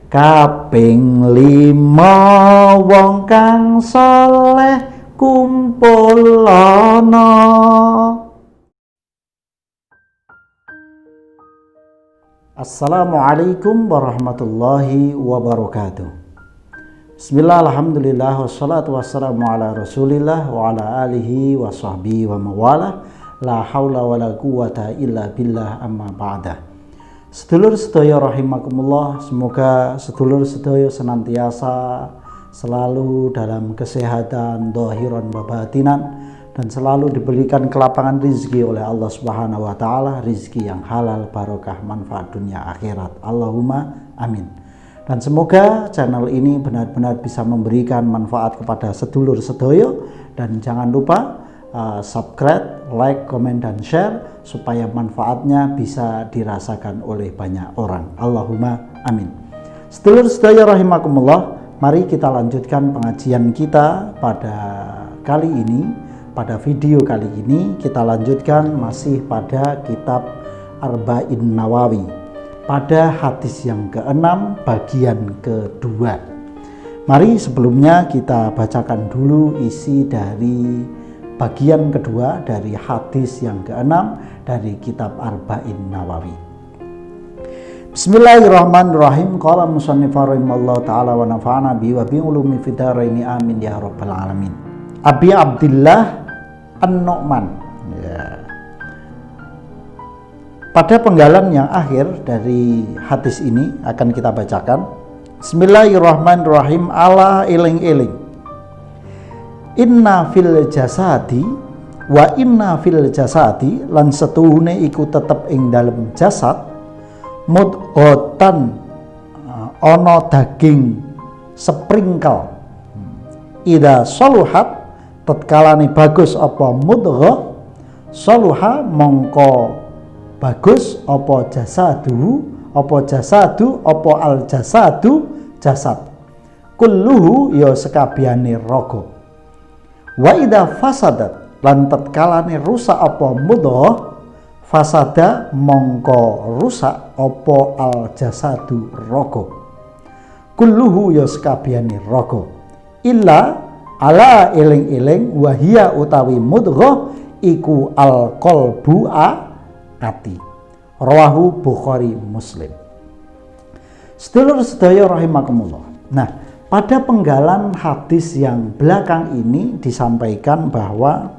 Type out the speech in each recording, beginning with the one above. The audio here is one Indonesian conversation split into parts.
Kaping 5 wong kang saleh kumpul ana. Assalamualaikum warahmatullahi wabarakatuh. Bismillah, alhamdulillah, wassalatu wassalamu ala rasulillah wa ala alihi wa sahbihi wa mawalah. La haula wa la quwata illa billah, amma ba'dah. Sedulur sedaya rahimakumullah, semoga sedulur sedaya senantiasa selalu dalam kesehatan zahiran wa batinan dan selalu diberikan kelapangan rizki oleh Allah Subhanahu wa taala, rizki yang halal, barokah, manfaat dunia akhirat. Allahumma amin. Dan semoga channel ini benar-benar bisa memberikan manfaat kepada sedulur sedaya, dan jangan lupa subscribe, like, komen, dan share supaya manfaatnya bisa dirasakan oleh banyak orang. Allahumma amin. Sedulur sedaya rahimakumullah, mari kita lanjutkan pengajian kita pada kali ini. Pada video kali ini kita lanjutkan masih pada kitab Arba'in Nawawi, pada hadis yang ke-6 bagian kedua. Mari sebelumnya kita bacakan dulu isi dari bagian kedua dari hadis yang ke-6 dari kitab Arba'in Nawawi. Bismillahirrahmanirrahim. Qala musannif rahimallahu taala wa nafa'ana bi wa bi ulumi fid dharaini amin ya rabbal alamin. Abi Abdillah An-Nu'man. Ya. Pada penggalan yang akhir dari hadis ini akan kita bacakan. Bismillahirrahmanirrahim. Ala eling-eling. Inna fil jasadi wa inna fil jasadi lan setuhune iku tetep ing dalem jasad mudghatan ana daging sepringkel. Ida saluhat tatkalane bagus apa mudghah, saluha mongko bagus apa jasadu apa al jasadu jasad kulluhu ya sekabehane raga. Wa idza fasadat lan tatkalane rusak apa mudghah, fasada mongko rusak apa al jasadu raga. Kulluhu ya sekabehane raga. Illa ala eling-eling wahia utawi mudghah iku al qalbu ati. Rawahu Bukhari Muslim. Sedulur sedaya rahimakumullah. Nah, pada penggalan hadis yang belakang ini disampaikan bahwa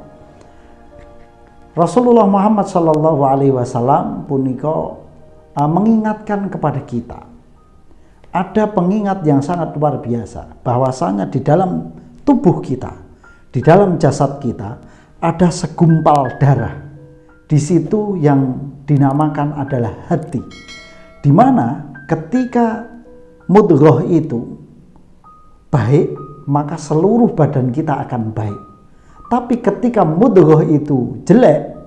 Rasulullah Muhammad SAW punika mengingatkan kepada kita. Ada pengingat yang sangat luar biasa, bahwasanya di dalam tubuh kita, di dalam jasad kita ada segumpal darah. Di situ yang dinamakan adalah hati, di mana ketika mudghah itu baik, maka seluruh badan kita akan baik. Tapi ketika mudghah itu jelek,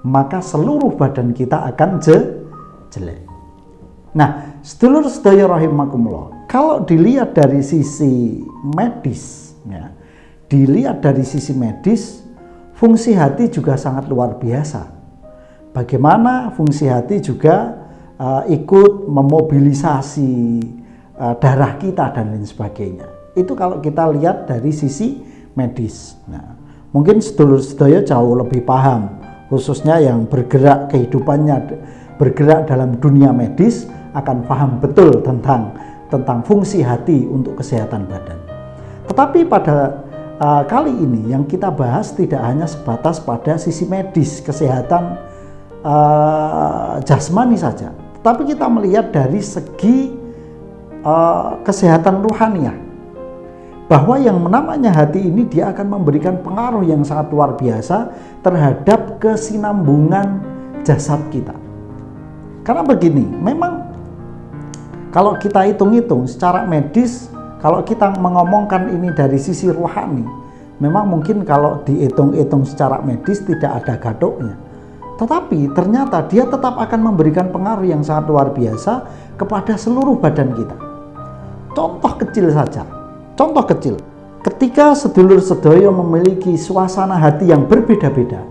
maka seluruh badan kita akan jelek. Nah, sedulur sedaya rahimakumullah, kalau dilihat dari sisi medis, ya, dilihat dari sisi medis, fungsi hati juga sangat luar biasa. Bagaimana fungsi hati juga ikut memobilisasi darah kita dan lain sebagainya. Itu kalau kita lihat dari sisi medis. Nah, mungkin sedulur sedaya jauh lebih paham, khususnya yang bergerak kehidupannya bergerak dalam dunia medis akan paham betul tentang fungsi hati untuk kesehatan badan. Tetapi pada kali ini yang kita bahas tidak hanya sebatas pada sisi medis, kesehatan jasmani saja, tetapi kita melihat dari segi kesehatan ruhaniah, bahwa yang namanya hati ini dia akan memberikan pengaruh yang sangat luar biasa terhadap kesinambungan jasad kita. Karena begini, memang kalau kita hitung-hitung secara medis, kalau kita mengomongkan ini dari sisi rohani, memang mungkin kalau dihitung-hitung secara medis tidak ada gadoknya. Tetapi ternyata dia tetap akan memberikan pengaruh yang sangat luar biasa kepada seluruh badan kita. Contoh kecil saja, contoh kecil. Ketika sedulur sedaya memiliki suasana hati yang berbeda-beda,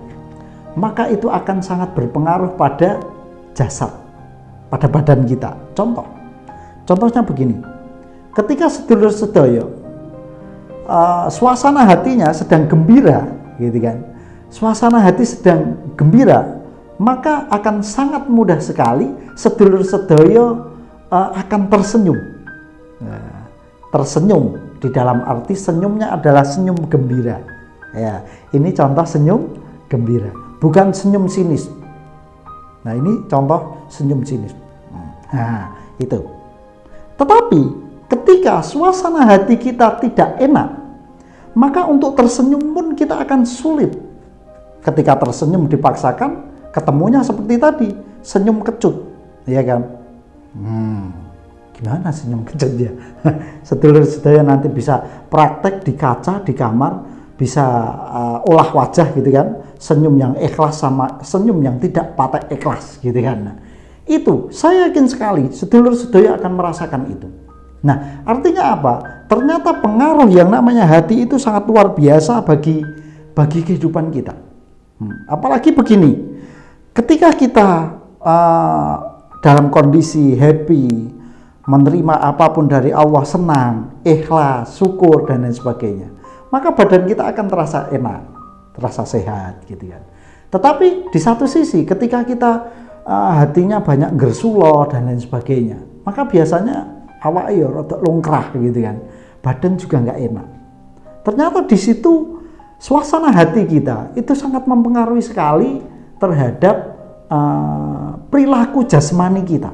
maka itu akan sangat berpengaruh pada jasad, pada badan kita. Contoh Contohnya begini, ketika sedulur sedaya suasana hatinya sedang gembira, gitu kan, suasana hati sedang gembira, maka akan sangat mudah sekali sedulur sedaya akan tersenyum. Nah, tersenyum di dalam arti senyumnya adalah senyum gembira. Ya, ini contoh senyum gembira, bukan senyum sinis. Nah, ini contoh senyum sinis. Nah, itu. Tetapi ketika suasana hati kita tidak enak, maka untuk tersenyum pun kita akan sulit. Ketika tersenyum dipaksakan, ketemunya seperti tadi, senyum kecut, ya kan? Gimana senyum kecutnya? Sedulur sedaya nanti bisa praktek di kaca di kamar, bisa olah wajah gitu kan, senyum yang ikhlas sama senyum yang tidak patek ikhlas gitu kan. Nah, itu saya yakin sekali sedulur sedaya akan merasakan itu. Nah, artinya apa? Ternyata pengaruh yang namanya hati itu sangat luar biasa bagi kehidupan kita. Apalagi begini, ketika kita dalam kondisi happy, menerima apapun dari Allah, senang, ikhlas, syukur dan lain sebagainya, maka badan kita akan terasa enak, terasa sehat gitu kan. Tetapi di satu sisi ketika kita hatinya banyak gersulo dan lain sebagainya, maka biasanya awak ya rada longkrah gitu kan, badan juga nggak enak. Ternyata di situ suasana hati kita itu sangat mempengaruhi sekali terhadap perilaku jasmani kita.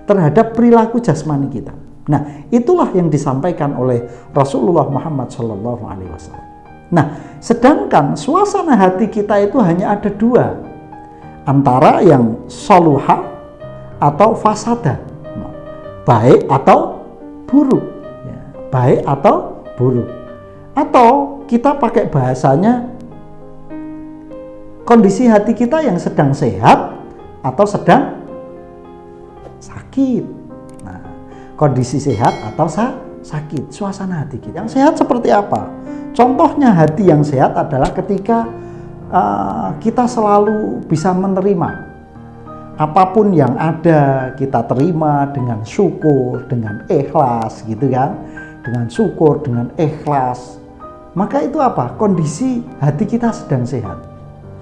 Terhadap perilaku jasmani kita. Nah, itulah yang disampaikan oleh Rasulullah Muhammad SAW. Nah, sedangkan suasana hati kita itu hanya ada dua, antara yang soluha atau fasada, baik atau buruk, baik atau buruk. Atau kita pakai bahasanya kondisi hati kita yang sedang sehat atau sedang sakit. Nah, kondisi sehat atau sakit, suasana hati kita. Yang sehat seperti apa? Contohnya hati yang sehat adalah ketika kita selalu bisa menerima apapun yang ada, kita terima dengan syukur, dengan ikhlas gitu kan. Dengan syukur, dengan ikhlas. Maka itu apa? Kondisi hati kita sedang sehat.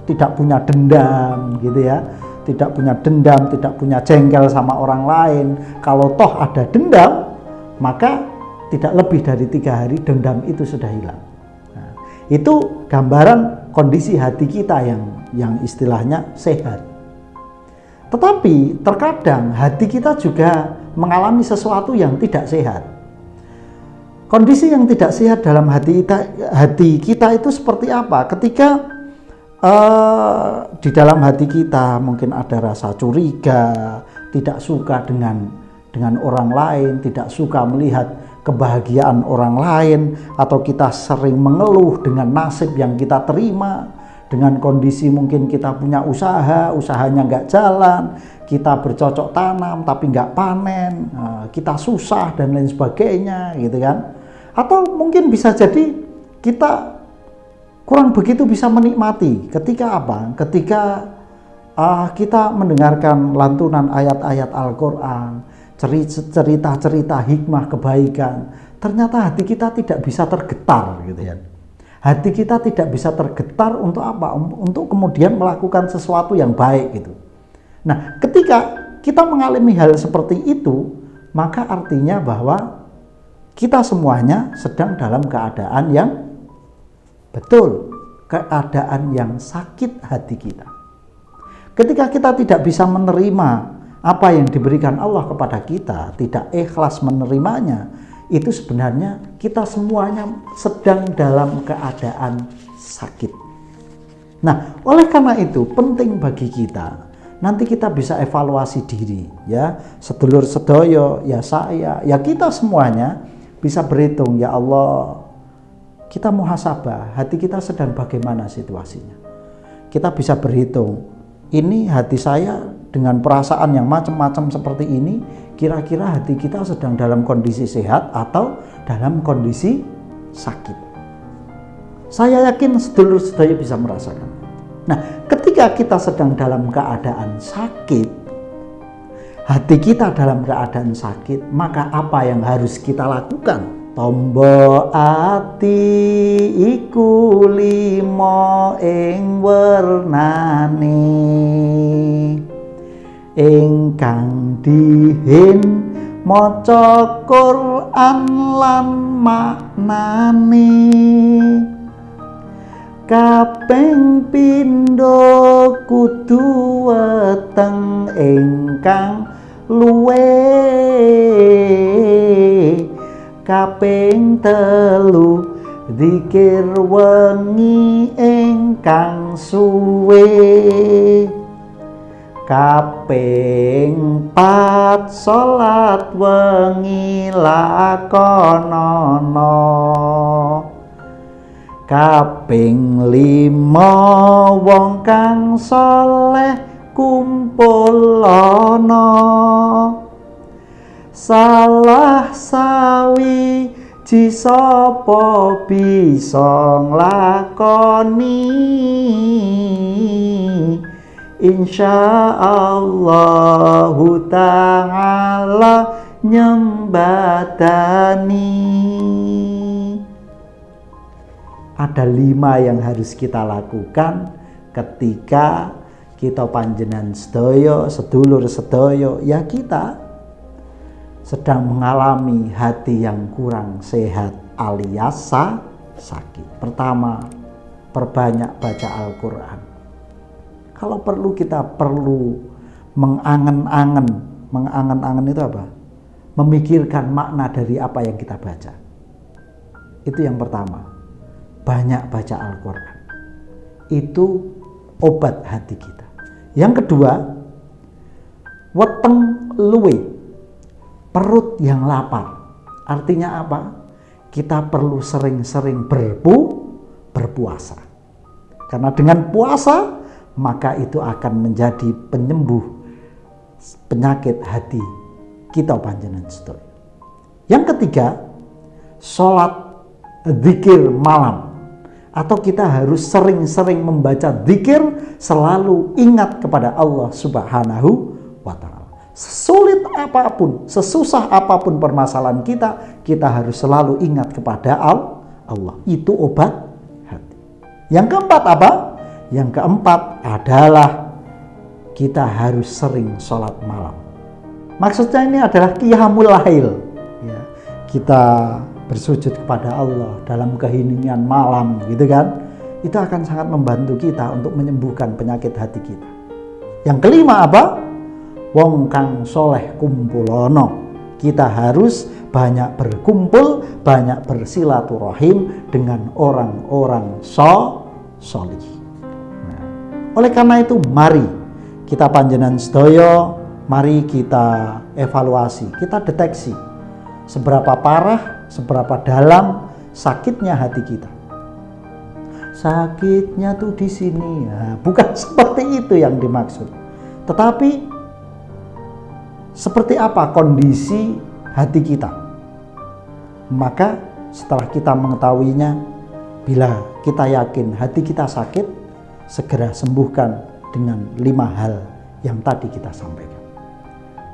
Tidak punya dendam gitu ya. Tidak punya dendam, tidak punya jengkel sama orang lain. Kalau toh ada dendam, maka tidak lebih dari 3 hari dendam itu sudah hilang. Nah, itu gambaran kondisi hati kita yang istilahnya sehat. Tetapi terkadang hati kita juga mengalami sesuatu yang tidak sehat. Kondisi yang tidak sehat dalam hati kita itu seperti apa? Ketika di dalam hati kita mungkin ada rasa curiga, tidak suka dengan orang lain, tidak suka melihat kebahagiaan orang lain, atau kita sering mengeluh dengan nasib yang kita terima, dengan kondisi mungkin kita punya usaha, usahanya nggak jalan, kita bercocok tanam tapi nggak panen, kita susah dan lain sebagainya gitu kan. Atau mungkin bisa jadi kita kurang begitu bisa menikmati ketika apa? Ketika kita mendengarkan lantunan ayat-ayat Al-Quran, cerita-cerita hikmah kebaikan, ternyata hati kita tidak bisa tergetar gitu ya. Hati kita tidak bisa tergetar untuk apa? Untuk kemudian melakukan sesuatu yang baik gitu. Nah, ketika kita mengalami hal seperti itu, maka artinya bahwa kita semuanya sedang dalam keadaan yang betul, keadaan yang sakit hati kita. Ketika kita tidak bisa menerima apa yang diberikan Allah kepada kita, tidak ikhlas menerimanya, itu sebenarnya kita semuanya sedang dalam keadaan sakit. Nah, oleh karena itu penting bagi kita nanti kita bisa evaluasi diri, ya, sedulur sedoyo, ya saya, ya kita semuanya bisa berhitung, ya Allah, kita muhasabah, hati kita sedang bagaimana situasinya. Kita bisa berhitung, ini hati saya dengan perasaan yang macam-macam seperti ini, kira-kira hati kita sedang dalam kondisi sehat atau dalam kondisi sakit. Saya yakin sedulur sedaya bisa merasakan. Nah, ketika kita sedang dalam keadaan sakit, hati kita dalam keadaan sakit, maka apa yang harus kita lakukan? Tombo ati iku limo ing wernane, ingkang dihin maca Quran lan maknane, kaping pindho kudu weteng ingkang luwe, kaping telu zikir wengi ingkang suwe, kaping pat salat wengi lakonono, kaping 5 wong kang saleh kumpulono, salah sawiji sapa bisa nglakoni, insyaallahu ta'ala nyembadani. Ada 5 yang harus kita lakukan ketika kita panjenengan sedaya, sedulur sedaya, ya kita sedang mengalami hati yang kurang sehat alias sakit. Pertama, perbanyak baca Al-Quran. Kalau perlu kita perlu mengangen-angen. Mengangen-angen itu apa? Memikirkan makna dari apa yang kita baca. Itu yang pertama. Banyak baca Al-Quran. Itu obat hati kita. Yang kedua, weteng luwe, perut yang lapar. Artinya apa? Kita perlu sering-sering berpuasa. Karena dengan puasa, maka itu akan menjadi penyembuh penyakit hati kita panjenengan sedaya. Yang ketiga, sholat zikir malam. Atau kita harus sering-sering membaca zikir, selalu ingat kepada Allah Subhanahu wa ta'ala. Sesulit apapun, sesusah apapun permasalahan kita harus selalu ingat kepada Allah. Itu obat hati. Yang keempat apa? Yang keempat adalah kita harus sering sholat malam. Maksudnya ini adalah qiyamul lail. Ya, kita bersujud kepada Allah dalam keheningan malam, gitu kan? Itu akan sangat membantu kita untuk menyembuhkan penyakit hati kita. Yang kelima apa? Wong kang soleh kumpulono. Kita harus banyak berkumpul, banyak bersilaturahim dengan orang-orang solih. Nah, oleh karena itu, mari kita panjenengan sedaya, mari kita evaluasi, kita deteksi seberapa parah, seberapa dalam sakitnya hati kita. Sakitnya tuh di sini, ya, bukan seperti itu yang dimaksud. Tetapi seperti apa kondisi hati kita? Maka setelah kita mengetahuinya, bila kita yakin hati kita sakit, segera sembuhkan dengan 5 hal yang tadi kita sampaikan.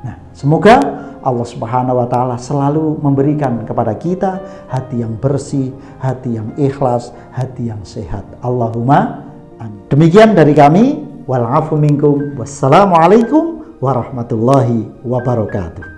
Nah, semoga Allah Subhanahu wa ta'ala selalu memberikan kepada kita hati yang bersih, hati yang ikhlas, hati yang sehat. Allahumma amin. Demikian dari kami. Wal afu minkum. Wassalamualaikum warahmatullahi wabarakatuh.